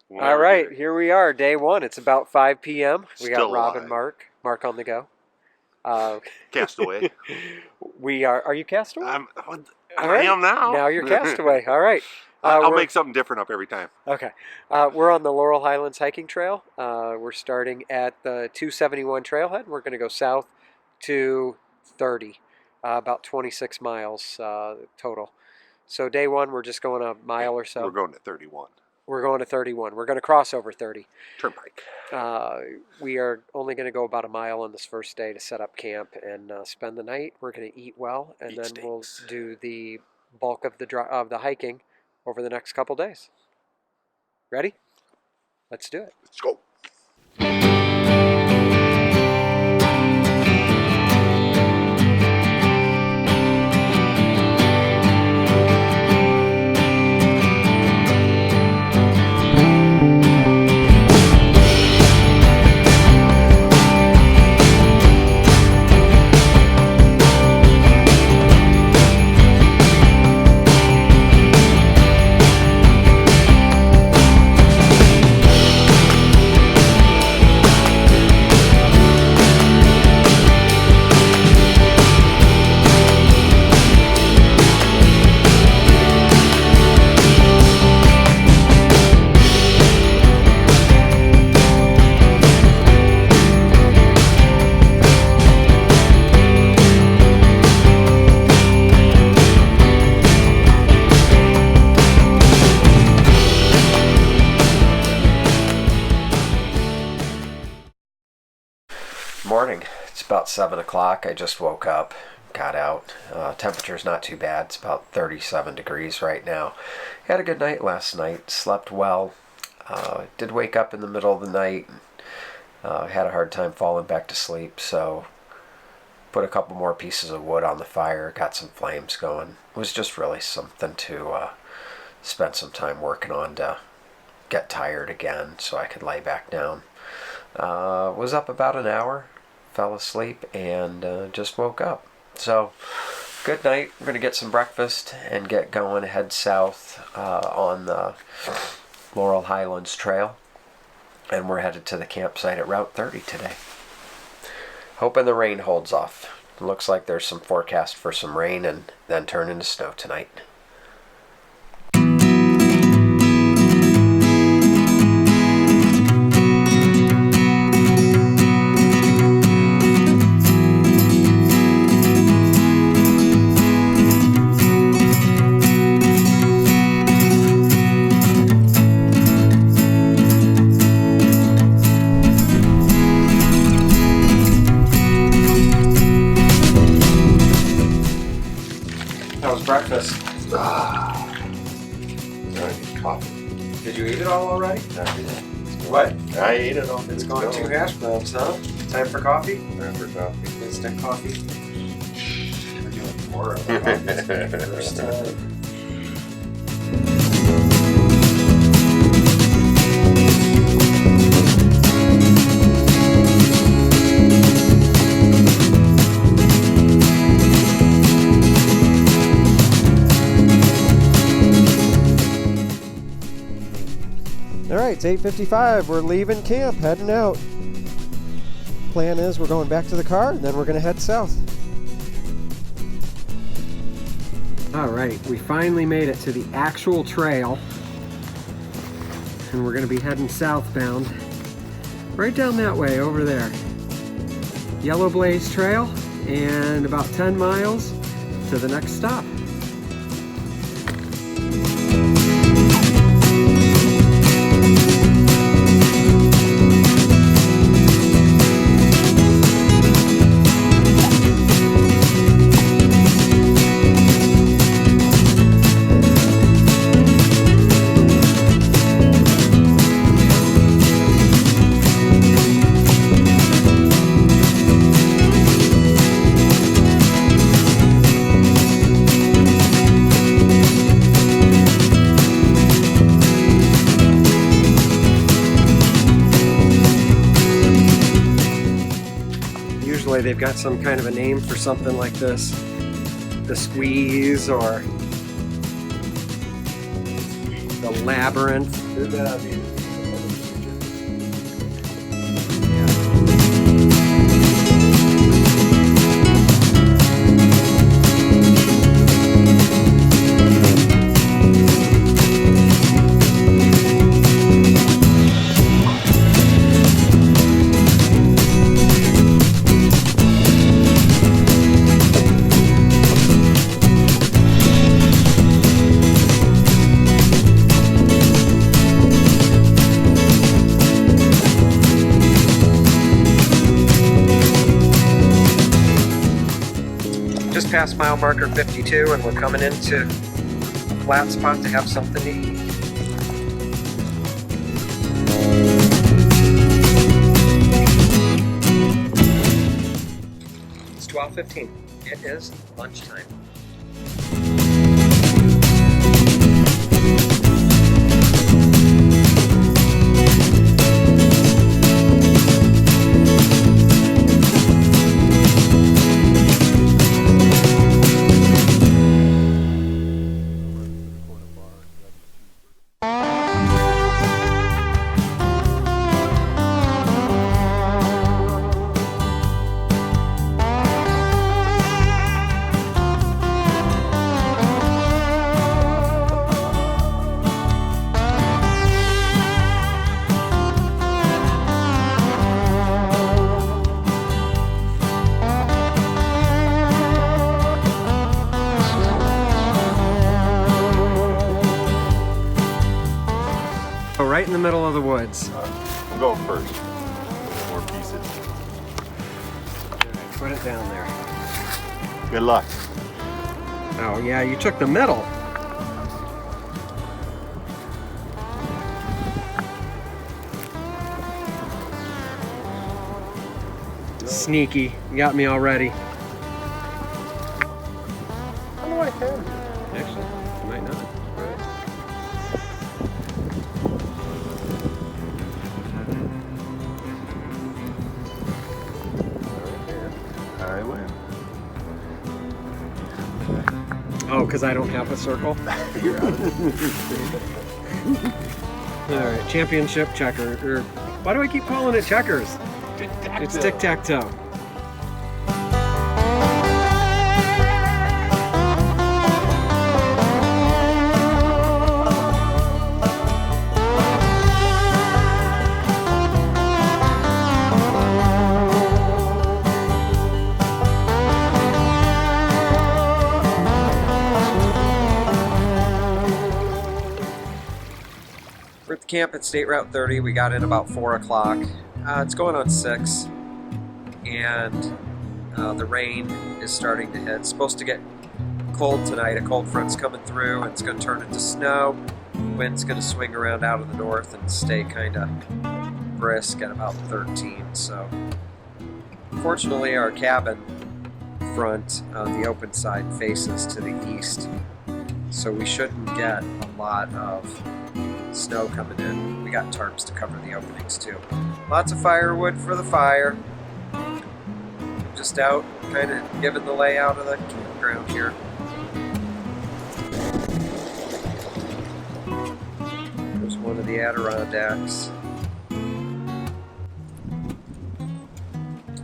All right, here we are, day one. It's about 5 p.m. We got Still Rob alive. and Mark on the go. Castaway. Are you castaway? I right. am now. Now you're castaway. All right. I'll make something different up every time. Okay. We're on the Laurel Highlands hiking trail. We're starting at the 271 trailhead. We're going to go south to 30, about 26 miles total. So day one, we're just going a mile or so. We're going to 31. We're going to 31. We're going to cross over 30. Turnpike. We are only going to go about a mile on this first day to set up camp and spend the night. We're going to eat well, and then steaks. We'll do the bulk of the hiking over the next couple days. Ready? Let's do it. Let's go. Morning. It's about 7 o'clock. I just woke up, got out. Temperature's not too bad. It's about 37 degrees right now. Had a good night last night. Slept well. Did wake up in the middle of the night. Had a hard time falling back to sleep, so put a couple more pieces of wood on the fire. Got some flames going. It was just really something to spend some time working on to get tired again so I could lay back down. Was up about an hour. Fell asleep and just woke up. So, good night. We're going to get some breakfast and get going, head south on the Laurel Highlands Trail. And we're headed to the campsite at Route 30 today. Hoping the rain holds off. It looks like there's some forecast for some rain and then turn into snow tonight. How was breakfast? Coffee. Did you eat it all already? What? I ate it all. It's gone 2 hash browns, huh? Time for coffee? Time for coffee. Instant coffee. We're doing more of it. First time. All right, it's 8:55. We're leaving camp, heading out. Plan is we're going back to the car, and then we're going to head south. All right, we finally made it to the actual trail, and we're going to be heading southbound, right down that way over there. Yellow Blaze Trail, and about 10 miles to the next stop. Usually they've got some kind of a name for something like this. The Squeeze or the Labyrinth. past mile marker 52 and we're coming into a flat spot to have something to eat. It's 12:15. It is lunchtime. Right in the middle of the woods. I'm going first. More pieces. Right, put it down there. Good luck. Oh yeah, you took the middle. Sneaky. You got me already. How do I have you? Actually, you might not. I win. Oh, because I don't have a circle? You're out of it. Alright, championship checker. Or, why do I keep calling it checkers? It's tic-tac-toe. We're at the camp at State Route 30. We got in about 4 o'clock. It's going on 6, and the rain is starting to hit. It's supposed to get cold tonight. A cold front's coming through, and it's going to turn into snow. Wind's going to swing around out of the north and stay kind of brisk at about 13. So, fortunately, our cabin front, the open side, faces to the east, so we shouldn't get a lot of snow coming in. We got tarps to cover the openings too. Lots of firewood for the fire. Just out kind of giving the layout of the campground here. There's one of the Adirondacks.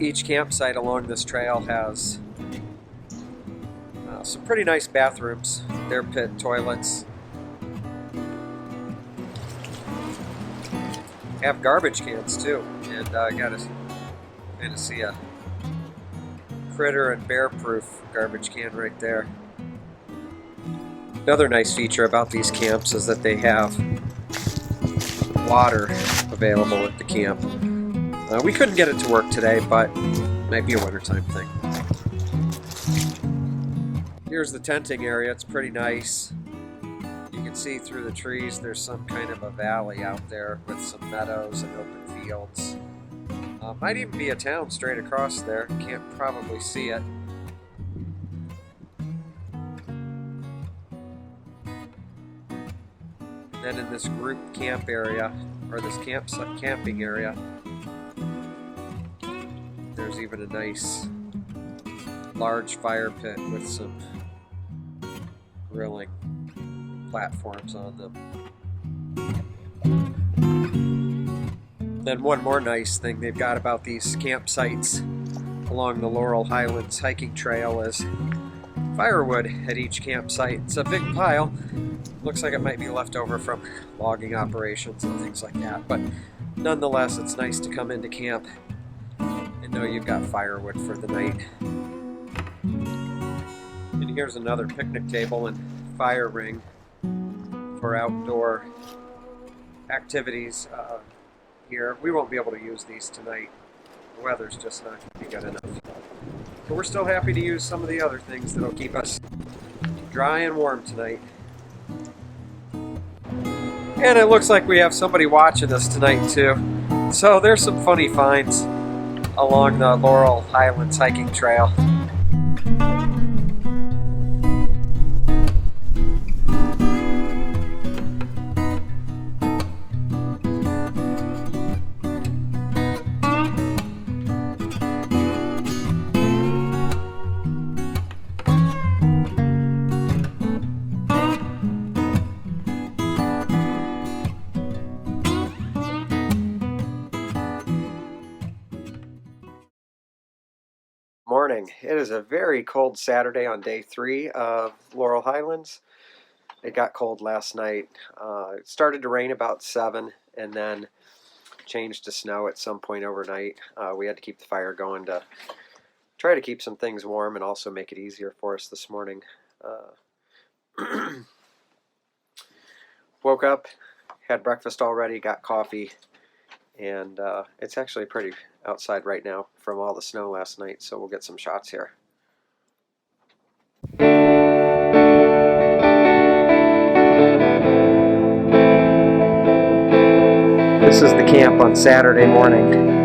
Each campsite along this trail has some pretty nice bathrooms. Their pit toilets. Have garbage cans too, and I got to see a critter and bear-proof garbage can right there. Another nice feature about these camps is that they have water available at the camp. We couldn't get it to work today, but it might be a wintertime thing. Here's the tenting area. It's pretty nice. You can see through the trees there's some kind of a valley out there with some meadows and open fields. Might even be a town straight across there. Can't probably see it. Then in this group camp area, or this camping area, there's even a nice large fire pit with some grilling platforms on them. Then one more nice thing they've got about these campsites along the Laurel Highlands hiking trail is firewood at each campsite. It's a big pile. Looks like it might be left over from logging operations and things like that, but nonetheless it's nice to come into camp and know you've got firewood for the night. And here's another picnic table and fire ring for outdoor activities here. We won't be able to use these tonight. The weather's just not going to be good enough. But we're still happy to use some of the other things that'll keep us dry and warm tonight. And it looks like we have somebody watching us tonight too. So there's some funny finds along the Laurel Highlands hiking trail. Morning. It is a very cold Saturday on day 3 of Laurel Highlands. It got cold last night. It started to rain about 7 and then changed to snow at some point overnight. We had to keep the fire going to try to keep some things warm and also make it easier for us this morning. Woke up, had breakfast already, got coffee, and it's actually pretty outside right now from all the snow last night, so we'll get some shots here. This is the camp on Saturday morning.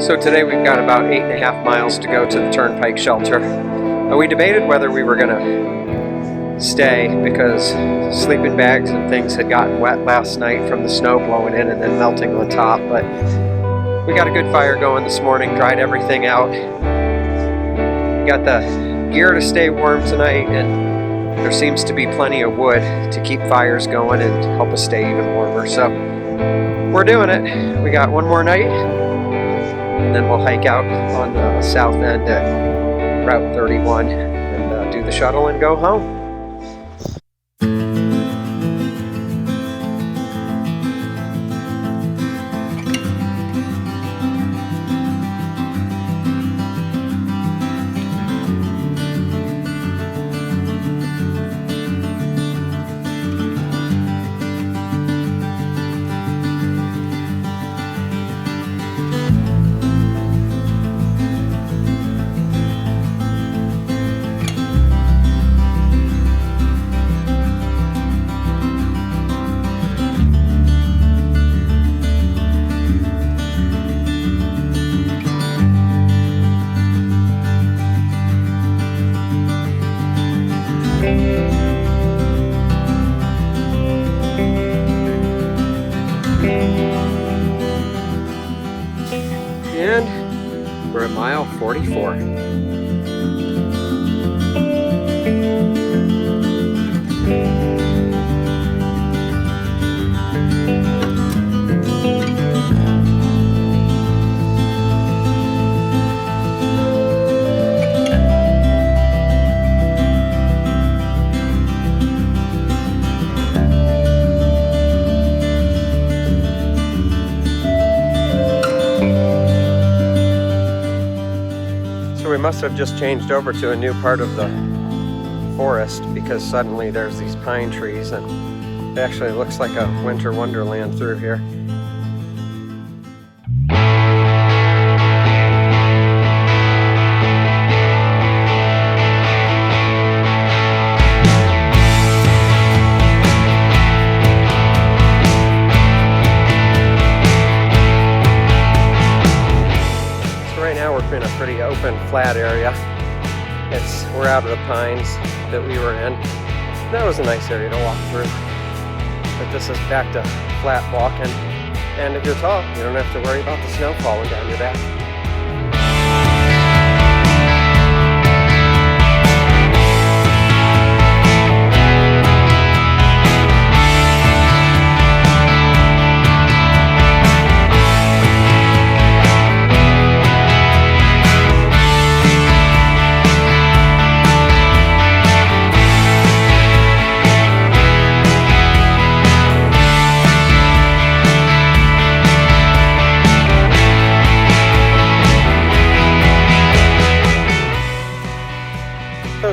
So today we've got about 8.5 miles to go to the Turnpike shelter. We debated whether we were going to stay because sleeping bags and things had gotten wet last night from the snow blowing in and then melting on top, but we got a good fire going this morning, dried everything out. Got the gear to stay warm tonight, and there seems to be plenty of wood to keep fires going and help us stay even warmer. So we're doing it. We got one more night, and then we'll hike out on the south end at Route 31 and do the shuttle and go home. And we're at mile 44. We must have just changed over to a new part of the forest because suddenly there's these pine trees and it actually looks like a winter wonderland through here. In a pretty open, flat area. We're out of the pines that we were in. That was a nice area to walk through. But this is back to flat walking. And if you're tall, you don't have to worry about the snow falling down your back.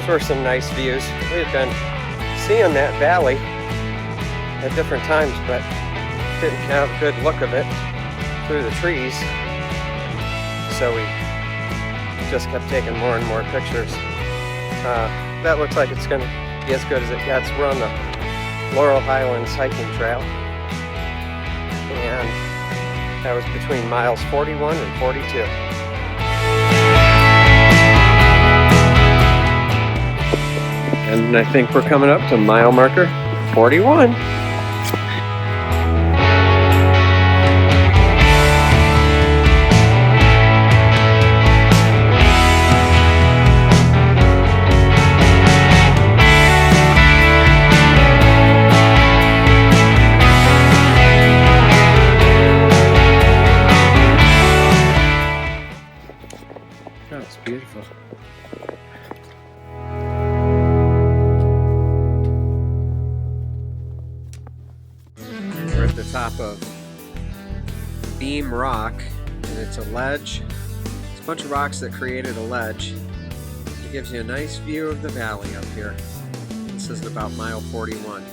were some nice views. We had been seeing that valley at different times, but didn't have a good look of it through the trees. So we just kept taking more and more pictures. That looks like it's going to be as good as it gets. We're on the Laurel Highlands hiking trail, and that was between miles 41 and 42. And I think we're coming up to mile marker 41. That's beautiful. We're at the top of Beam Rock, and it's a ledge. It's a bunch of rocks that created a ledge. It gives you a nice view of the valley up here. This is about mile 41.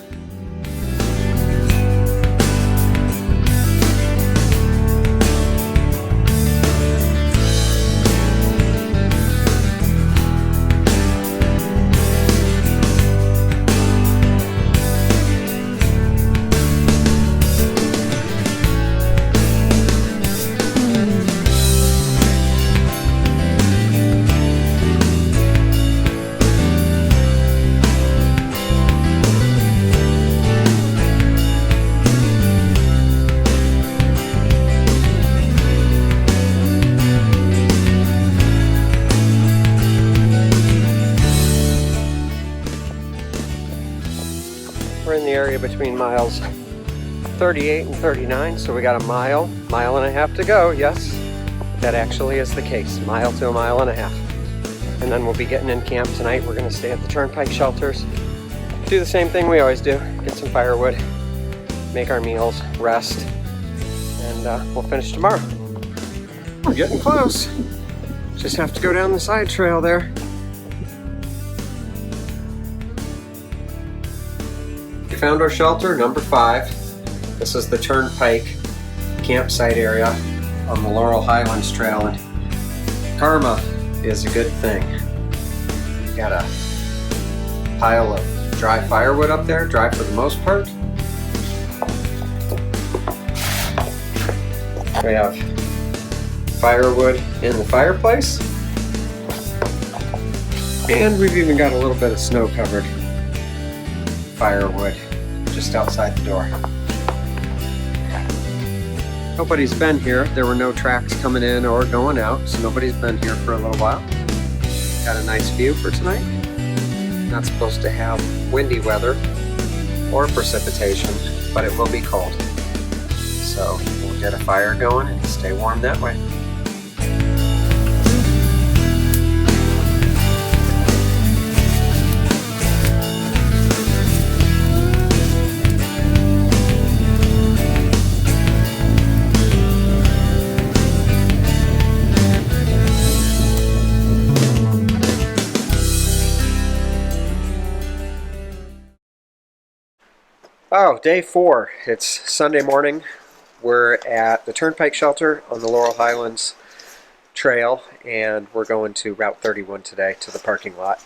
We're in the area between miles 38 and 39, so we got a mile and a half to go. Yes, that actually is the case. Mile to a mile and a half. And then we'll be getting in camp tonight. We're going to stay at the turnpike shelters. Do the same thing we always do. Get some firewood, make our meals, rest, and we'll finish tomorrow. We're getting close. Just have to go down the side trail there. We found our shelter, number 5. This is the Turnpike campsite area on the Laurel Highlands Trail, and karma is a good thing. Got a pile of dry firewood up there, dry for the most part. We have firewood in the fireplace, and we've even got a little bit of snow-covered firewood just outside the door. Nobody's been here. There were no tracks coming in or going out, so nobody's been here for a little while. Got a nice view for tonight. Not supposed to have windy weather or precipitation, but it will be cold. So we'll get a fire going and stay warm that way. Oh, day 4. It's Sunday morning. We're at the Turnpike Shelter on the Laurel Highlands Trail, and we're going to Route 31 today to the parking lot.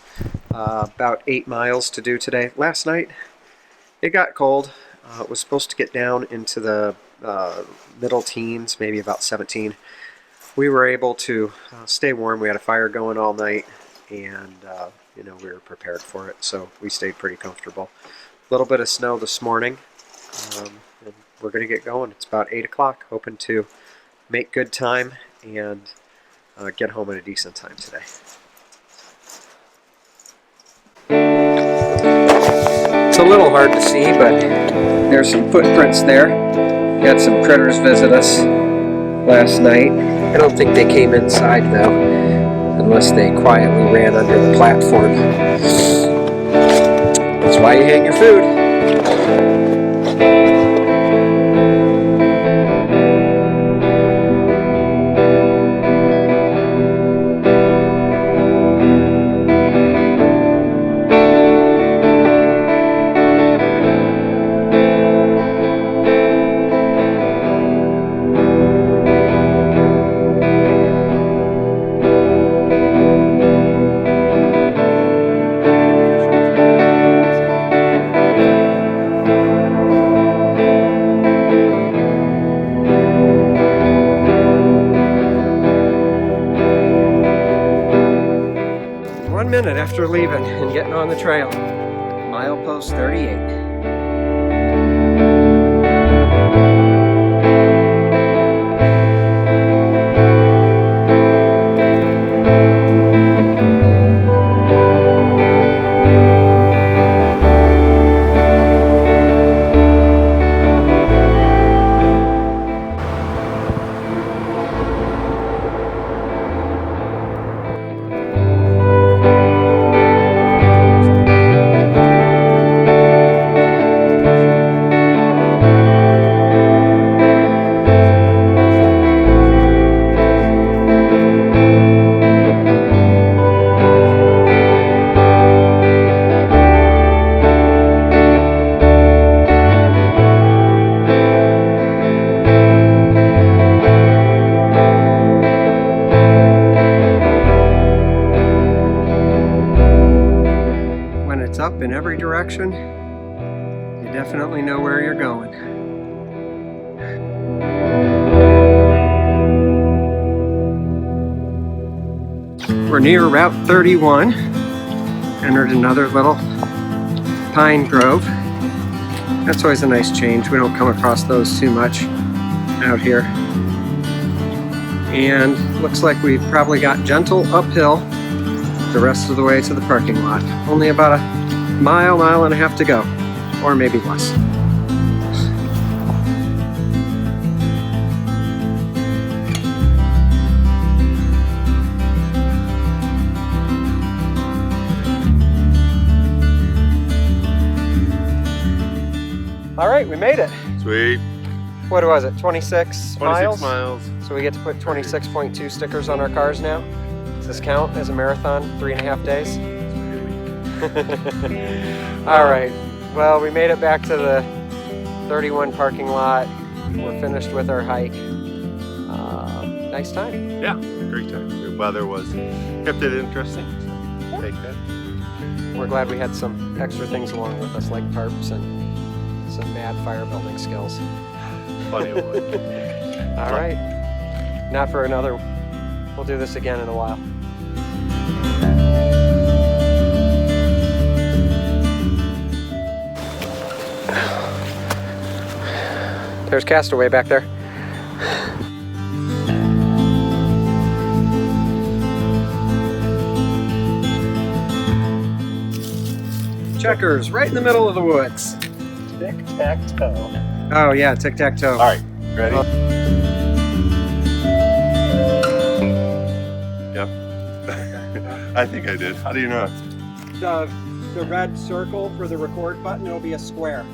About 8 miles to do today. Last night, it got cold. It was supposed to get down into the middle teens, maybe about 17. We were able to stay warm. We had a fire going all night, and we were prepared for it, so we stayed pretty comfortable. A little bit of snow this morning, and we're going to get going. It's about 8 o'clock, hoping to make good time and get home at a decent time today. It's a little hard to see, but there's some footprints there. We had some critters visit us last night. I don't think they came inside though, unless they quietly ran under the platform. That's why you hang your food. minute after leaving and getting on the trail. Milepost 38. Up in every direction, you definitely know where you're going. We're near Route 31, entered another little pine grove. That's always a nice change. We don't come across those too much out here. And looks like we've probably got gentle uphill the rest of the way to the parking lot. Only about a mile and a half to go, or maybe less. All right, we made it. Sweet. What was it, 26 miles? 26 miles. So we get to put 26.2 stickers on our cars now. Does this count as a marathon, 3.5 days? All right, well, we made it back to the 31 parking lot. We're finished with our hike. Nice time. Yeah, great time. The weather kept it interesting. So take that. We're glad we had some extra things along with us, like tarps and some mad fire building skills. Funny of wood. All right, not for another. We'll do this again in a while. There's Castaway back there. Checkers, right in the middle of the woods. Tic-tac-toe. Oh yeah, tic-tac-toe. All right, ready? Yep. I think I did. How do you know? The red circle for the record button, it'll be a square.